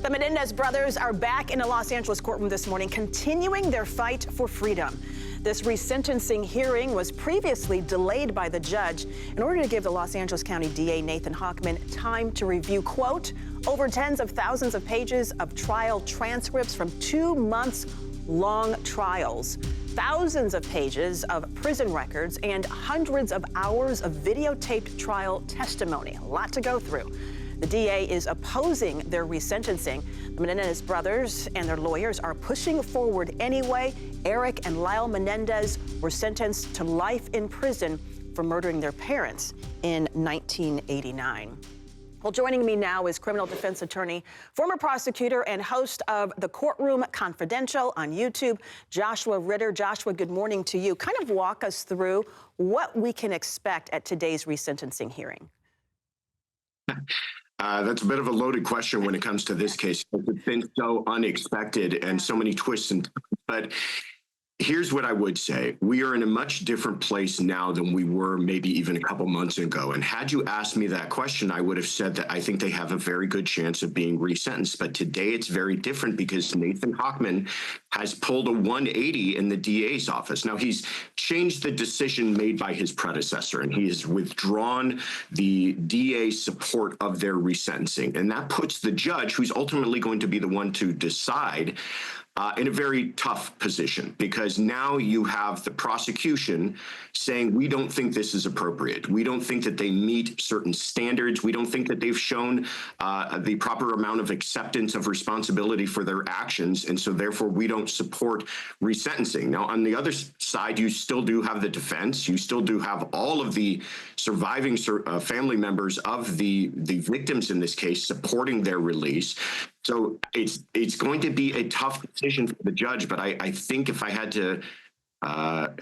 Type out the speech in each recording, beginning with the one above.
The Menendez brothers are back in a Los Angeles courtroom this morning, continuing their fight for freedom. This resentencing hearing was previously delayed by the judge in order to give the Los Angeles County DA Nathan Hochman time to review, quote, over tens of thousands of pages of trial transcripts from 2 months long trials, thousands of pages of prison records, and hundreds of hours of videotaped trial testimony. A lot to go through. The DA is opposing their resentencing. The Menendez brothers and their lawyers are pushing forward anyway. Erik and Lyle Menendez were sentenced to life in prison for murdering their parents in 1989. Well, joining me now is criminal defense attorney, former prosecutor, and host of the Courtroom Confidential on YouTube, Joshua Ritter. Joshua, good morning to you. Kind of walk us through what we can expect at today's resentencing hearing. That's a bit of a loaded question when it comes to this case. It's been so unexpected and so many twists and turns. But here's what I would say. We are in a much different place now than we were maybe even a couple months ago. And had you asked me that question, I would have said that I think they have a very good chance of being resentenced. But today it's very different because Nathan Hochman has pulled a 180 in the DA's office. Now, he's changed the decision made by his predecessor, and he has withdrawn the DA's support of their resentencing. And that puts the judge, who's ultimately going to be the one to decide, in a very tough position, because now you have the prosecution saying, we don't think this is appropriate. We don't think that they meet certain standards. We don't think that they've shown the proper amount of acceptance of responsibility for their actions. And so therefore, we don't support resentencing. Now, on the other side, you still do have the defense. You still do have all of the surviving family members of the victims in this case supporting their release. So it's going to be a tough decision for the judge, but I think if I had to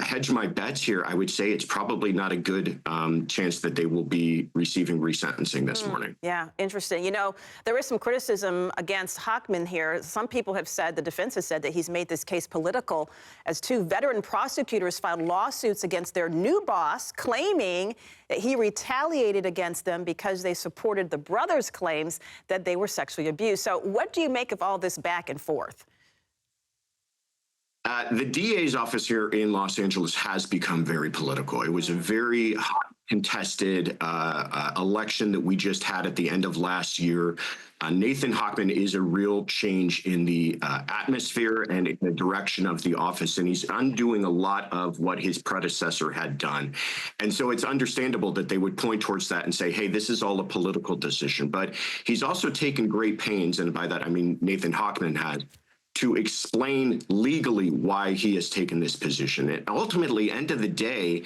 hedge my bets here, I would say it's probably not a good chance that they will be receiving resentencing this morning. Yeah, interesting. You know, there is some criticism against Hochman here. Some people have said, the defense has said, that he's made this case political, as 2 veteran prosecutors filed lawsuits against their new boss, claiming that he retaliated against them because they supported the brothers' claims that they were sexually abused. So what do you make of all this back and forth? The DA's office here in Los Angeles has become very political. It was a very hot, contested election that we just had at the end of last year. Nathan Hochman is a real change in the atmosphere and in the direction of the office, and he's undoing a lot of what his predecessor had done. And so it's understandable that they would point towards that and say, hey, this is all a political decision. But he's also taken great pains, and by that I mean Nathan Hochman has, to explain legally why he has taken this position. And ultimately, end of the day,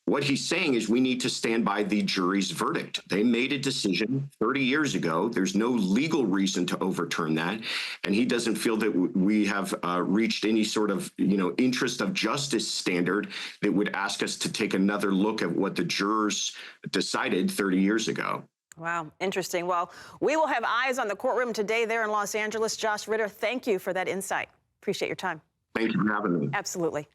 what he's saying is we need to stand by the jury's verdict. They made a decision 30 years ago. There's no legal reason to overturn that. And he doesn't feel that we have reached any sort of, interest of justice standard that would ask us to take another look at what the jurors decided 30 years ago. Wow, interesting. Well, we will have eyes on the courtroom today there in Los Angeles. Josh Ritter, thank you for that insight. Appreciate your time. Thank you for having me. Absolutely.